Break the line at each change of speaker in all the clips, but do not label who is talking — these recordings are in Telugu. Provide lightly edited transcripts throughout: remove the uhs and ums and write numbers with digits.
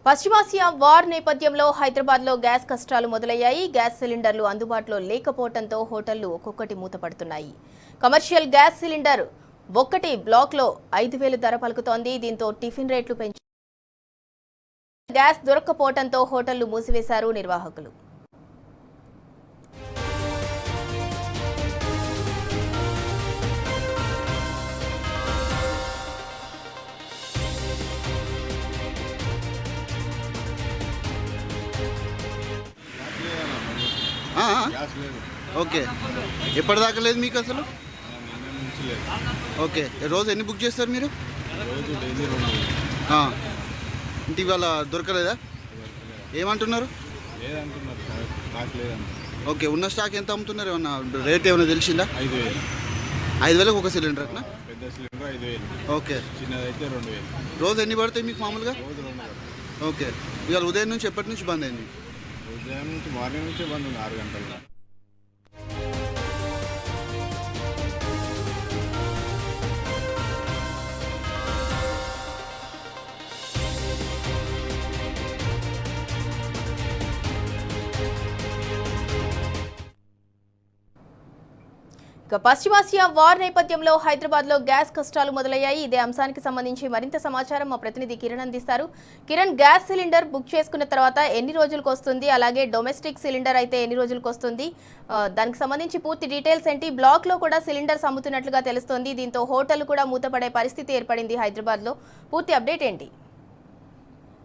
పశ్చిమాసియా వార్ నేపథ్యంలో హైదరాబాద్లో గ్యాస్ కష్టాలు మొదలయ్యాయి. గ్యాస్ సిలిండర్లు అందుబాటులో లేకపోవడంతో హోటళ్లు ఒక్కొక్కటి మూతపడుతున్నాయి. కమర్షియల్ గ్యాస్ సిలిండర్ ఒక్కటి బ్లాక్లో 5,000 ధర పలుకుతోంది. దీంతో టిఫిన్ రేట్లు పెంచారు. గ్యాస్ దొరక్కపోవడంతో హోటళ్లు మూసివేశారు నిర్వాహకులు.
ఓకే, ఎప్పటిదాకా లేదు మీకు అసలు? ఓకే, రోజు ఎన్ని బుక్ చేస్తారు మీరు? ఇంటి ఇవాళ దొరకలేదా? ఏమంటున్నారు? ఓకే, ఉన్న స్టాక్ ఎంత అమ్ముతున్నారు? ఏమన్నా రేట్ ఏమైనా తెలిసిందా? 5,000 ఒక సిలిండర్ అట్లా?
పెద్ద సిలిండర్ 5,000.
ఓకే,
చిన్నదైతే 2,000.
రోజు ఎన్ని పడతాయి మీకు మామూలుగా? ఓకే, ఇవాళ ఉదయం నుంచి ఎప్పటి నుంచి బంద్ అయింది?
ఉదయం నుంచి మార్నింగ్ నుంచే బంద్ ఉంది 6 గంటల.
పశ్చిమాసియా వార్ నేపథ్యంలో హైదరాబాద్లో గ్యాస్ కష్టాలు మొదలయ్యాయి. ఇదే అంశానికి సంబంధించి మరింత సమాచారం మా ప్రతినిధి కిరణ్ అందిస్తారు. కిరణ్, గ్యాస్ సిలిండర్ బుక్ చేసుకున్న తర్వాత ఎన్ని రోజులకు వస్తుంది? అలాగే డొమెస్టిక్ సిలిండర్ అయితే ఎన్ని రోజులకు వస్తుంది? దానికి సంబంధించి పూర్తి డీటెయిల్స్ ఏంటి? బ్లాక్లో కూడా సిలిండర్స్ అమ్ముతున్నట్లుగా తెలుస్తోంది. దీంతో హోటల్ కూడా మూతపడే పరిస్థితి ఏర్పడింది హైదరాబాద్లో. పూర్తి అప్డేట్ ఏంటి?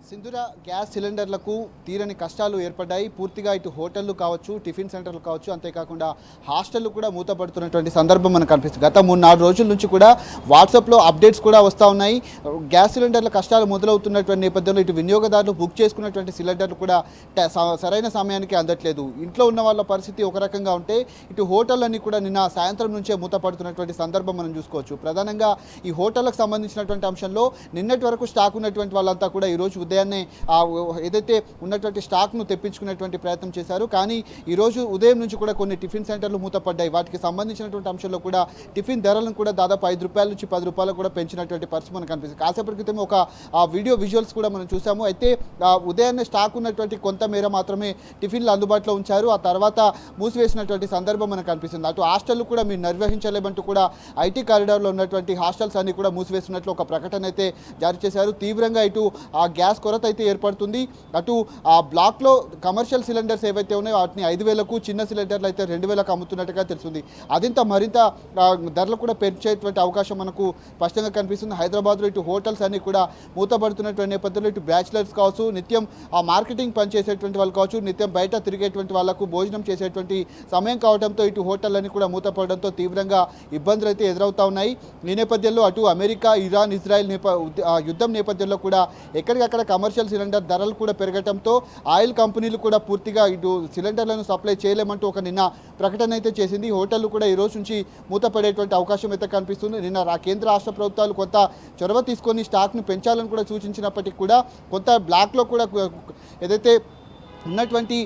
సింధూర, గ్యాస్ సిలిండర్లకు తీరని కష్టాలు ఏర్పడ్డాయి. పూర్తిగా ఇటు హోటళ్లు కావచ్చు, టిఫిన్ సెంటర్లు కావచ్చు, అంతేకాకుండా హాస్టళ్లు కూడా మూతపడుతున్నటువంటి సందర్భం మనకు కనిపిస్తుంది. గత 3-4 రోజుల నుంచి కూడా వాట్సాప్లో అప్డేట్స్ కూడా వస్తూ ఉన్నాయి. గ్యాస్ సిలిండర్ల కష్టాలు మొదలవుతున్నటువంటి నేపథ్యంలో ఇటు వినియోగదారులు బుక్ చేసుకున్నటువంటి సిలిండర్లు కూడా సరైన సమయానికి అందట్లేదు. ఇంట్లో ఉన్న వాళ్ళ పరిస్థితి ఒక రకంగా ఉంటే, ఇటు హోటళ్ళన్నీ కూడా నిన్న సాయంత్రం నుంచే మూతపడుతున్నటువంటి సందర్భం మనం చూసుకోవచ్చు. ప్రధానంగా ఈ హోటళ్లకు సంబంధించినటువంటి అంశంలో నిన్నటి వరకు స్టాక్ ఉన్నటువంటి వాళ్ళంతా కూడా ఈరోజు ఉదయాన్నే ఏదైతే ఉన్నటువంటి స్టాక్ను తెప్పించుకునేటువంటి ప్రయత్నం చేశారు. కానీ ఈరోజు ఉదయం నుంచి కూడా కొన్ని టిఫిన్ సెంటర్లు మూతపడ్డాయి. వాటికి సంబంధించినటువంటి అంశంలో కూడా టిఫిన్ ధరలను కూడా దాదాపు 5 రూపాయల నుంచి 10 రూపాయలు కూడా పెంచినటువంటి పరిస్థితి మనకు కనిపిస్తుంది. కాసేపటి క్రితం ఒక వీడియో విజువల్స్ కూడా మనం చూసాము. అయితే ఉదయాన్నే స్టాక్ ఉన్నటువంటి కొంత మేర మాత్రమే టిఫిన్లు అందుబాటులో ఉంచారు. ఆ తర్వాత మూసివేసినటువంటి సందర్భం మనకు కనిపిస్తుంది. అటు హాస్టళ్లు కూడా మీరు నిర్వహించలేమంటూ కూడా ఐటీ కారిడార్లో ఉన్నటువంటి హాస్టల్స్ అన్ని కూడా మూసివేసినట్లు ఒక ప్రకటన అయితే జారీ చేశారు. తీవ్రంగా ఇటు ఆ గ్యాస్ కొరత అయితే ఏర్పడుతుంది. అటు ఆ బ్లాక్లో కమర్షియల్ సిలిండర్స్ ఏవైతే ఉన్నాయో వాటిని 5,000కు, చిన్న సిలిండర్లు అయితే 2,000కు అమ్ముతున్నట్టుగా తెలుస్తుంది. మరింత ధరలు కూడా పెంచేటువంటి అవకాశం మనకు స్పష్టంగా కనిపిస్తుంది. హైదరాబాద్లో ఇటు హోటల్స్ అన్ని కూడా మూతపడుతున్నటువంటి నేపథ్యంలో ఇటు బ్యాచిలర్స్ కావచ్చు, నిత్యం ఆ మార్కెటింగ్ పనిచేసేటువంటి వాళ్ళు కావచ్చు, నిత్యం బయట తిరిగేటువంటి వాళ్ళకు భోజనం చేసేటువంటి సమయం కావడంతో ఇటు హోటళ్ళన్నీ కూడా మూతపడడంతో తీవ్రంగా ఇబ్బందులు అయితే ఎదురవుతా ఉన్నాయి. ఈ నేపథ్యంలో అటు అమెరికా, ఇరాన్, ఇజ్రాయెల్ యుద్ధం నేపథ్యంలో కూడా ఎక్కడికక్కడ కమర్షియల్ సిలిండర్ ధరలు కూడా పెరగడంతో ఆయిల్ కంపెనీలు కూడా పూర్తిగా ఇటు సిలిండర్లను సప్లై చేయలేమంటూ ఒక నిన్న ప్రకటన అయితే చేసింది. హోటళ్లు కూడా ఈ రోజు నుంచి మూతపడేటువంటి అవకాశం అయితే కనిపిస్తుంది. నిన్న కేంద్ర రాష్ట్ర ప్రభుత్వాలు కొంత చొరవ తీసుకొని స్టాక్ను పెంచాలని కూడా సూచించినప్పటికీ కూడా కొంత బ్లాక్లో కూడా ఏదైతే ఉన్నటువంటి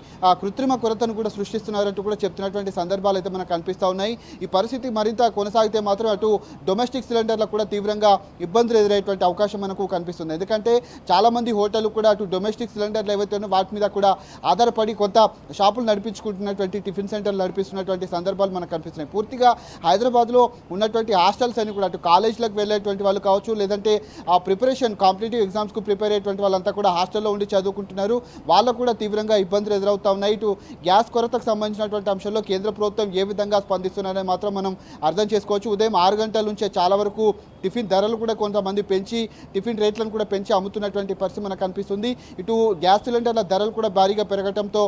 కృత్రిమ కొరతను కూడా సృష్టిస్తున్నారంటూ కూడా చెప్తున్నటువంటి సందర్భాలు అయితే మనకు కనిపిస్తూ ఉన్నాయి. ఈ పరిస్థితి మరింత కొనసాగితే మాత్రం అటు డొమెస్టిక్ సిలిండర్లకు కూడా తీవ్రంగా ఇబ్బందులు ఎదురయ్యేటువంటి అవకాశం మనకు కనిపిస్తుంది. ఎందుకంటే చాలామంది హోటళ్ళు కూడా అటు డొమెస్టిక్ సిలిండర్లు ఏవైతే ఉన్నాయో వాటి మీద కూడా ఆధారపడి కొంత షాపులు నడిపించుకుంటున్నటువంటి టిఫిన్ సెంటర్లు నడిపిస్తున్నటువంటి సందర్భాలు మనకు కనిపిస్తున్నాయి. పూర్తిగా హైదరాబాద్లో ఉన్నటువంటి హాస్టల్స్ అని కూడా అటు కాలేజీలకు వెళ్ళేటువంటి వాళ్ళు కావచ్చు, లేదంటే ఆ ప్రిపరేషన్ కాంపిటేటివ్ ఎగ్జామ్స్కు ప్రిపేర్ అయ్యేటువంటి వాళ్ళంతా కూడా హాస్టల్లో ఉండి చదువుకుంటున్నారు. వాళ్ళకు కూడా తీవ్రంగా ఇబ్బందులు ఎదురవుతా ఉన్నాయి. ఇటు గ్యాస్ కొరతకు సంబంధించినటువంటి అంశంలో కేంద్ర ప్రభుత్వం ఏ విధంగా స్పందిస్తున్నారని మాత్రం మనం అర్థం చేసుకోవచ్చు. ఉదయం 6 గంటల నుంచే చాలా వరకు టిఫిన్ ధరలు కూడా కొంతమంది పెంచి టిఫిన్ రేట్లను కూడా పెంచి అమ్ముతున్నటువంటి పరిస్థితి మనకు కనిపిస్తుంది. ఇటు గ్యాస్ సిలిండర్ల ధరలు కూడా భారీగా పెరగడంతో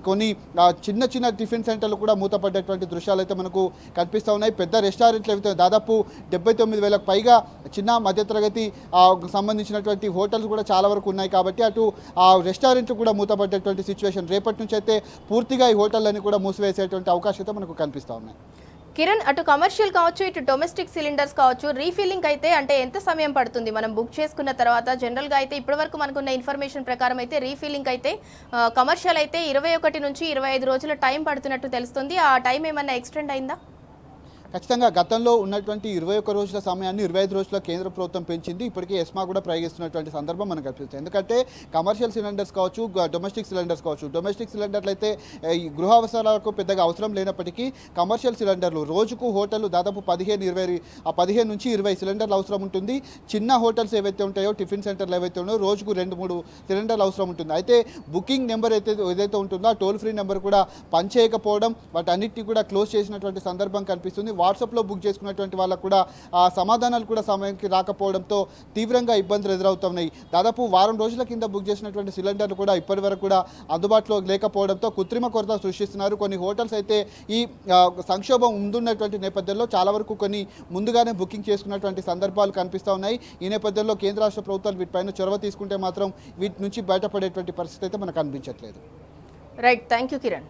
కొన్ని చిన్న టిఫిన్ సెంటర్లు కూడా మూతపడ్డటువంటి దృశ్యాలు అయితే మనకు కనిపిస్తూ ఉన్నాయి. పెద్ద రెస్టారెంట్లు అయితే దాదాపు 79,000కు పైగా చిన్న మధ్యతరగతి సంబంధించినటువంటి హోటల్స్ కూడా చాలా వరకు ఉన్నాయి. కాబట్టి అటు రెస్టారెంట్లు కూడా మూతపడ్డ సిచ్యువేషన్. రేపటి నుంచి అయితే పూర్తిగా ఈ హోటళ్ళని కూడా మూసివేసేటువంటి అవకాశం మనకు కనిపిస్తూ ఉన్నాయి.
కిరణ్, అటు కమర్షియల్ కావచ్చు, ఇటు డొమెస్టిక్ సిలిండర్స్ కావచ్చు, రీఫిల్లింగ్ అయితే అంటే ఎంత సమయం పడుతుంది? మనం బుక్ చేసుకున్న తర్వాత జనరల్గా అయితే ఇప్పటివరకు మనకున్న ఇన్ఫర్మేషన్ ప్రకారం అయితే రీఫిల్లింగ్ అయితే కమర్షియల్ అయితే 21 నుంచి 25 రోజుల టైం పడుతున్నట్టు తెలుస్తుంది. ఆ టైం ఏమన్నా ఎక్స్టెండ్ అయిందా?
ఖచ్చితంగా గతంలో ఉన్నటువంటి 21 రోజుల సమయాన్ని 25 రోజుల కేంద్ర ప్రభుత్వం పెంచింది. ఇప్పటికే ఎస్మా కూడా ప్రయోగిస్తున్నటువంటి సందర్భం మనకు కనిపిస్తుంది. ఎందుకంటే కమర్షియల్ సిలిండర్స్ కావచ్చు, డొమెస్టిక్ సిలిండర్స్ కావచ్చు. డొమెస్టిక్ సిలిండర్లు అయితే ఈ గృహ అవసరాలకు పెద్దగా అవసరం లేనప్పటికీ కమర్షియల్ సిలిండర్లు రోజుకు హోటళ్ళు దాదాపు 15 నుంచి 20 సిలిండర్లు అవసరం ఉంటుంది. చిన్న హోటల్స్ ఏవైతే ఉంటాయో, టిఫిన్ సెంటర్లు ఏవైతే ఉన్నాయో రోజుకు 2-3 సిలిండర్లు అవసరం ఉంటుంది. అయితే బుకింగ్ నెంబర్ ఏదైతే ఉంటుందో ఆ టోల్ ఫ్రీ నెంబర్ కూడా పనిచేయకపోవడం, వాటన్నిటిని కూడా క్లోజ్ చేసినటువంటి సందర్భం కనిపిస్తుంది. వాట్సాప్లో బుక్ చేసుకున్నటువంటి వాళ్ళకు కూడా ఆ సమాధానాలు కూడా సమయానికి రాకపోవడంతో తీవ్రంగా ఇబ్బందులు ఎదురవుతున్నాయి. దాదాపు వారం రోజుల కింద బుక్ చేసినటువంటి సిలిండర్లు కూడా ఇప్పటి వరకు కూడా అందుబాటులో లేకపోవడంతో కృత్రిమ కొరత సృష్టిస్తున్నారు. కొన్ని హోటల్స్ అయితే ఈ సంక్షోభం ముందున్నటువంటి నేపథ్యంలో చాలా వరకు కొన్ని ముందుగానే బుకింగ్ చేసుకున్నటువంటి సందర్భాలు కనిపిస్తూ ఉన్నాయి. ఈ నేపథ్యంలో కేంద్ర రాష్ట్ర ప్రభుత్వాలు వీటిపైన చొరవ తీసుకుంటే మాత్రం వీటి నుంచి బయటపడేటువంటి పరిస్థితి అయితే మనకు కనిపించట్లేదు.
Right, thank you Kiran.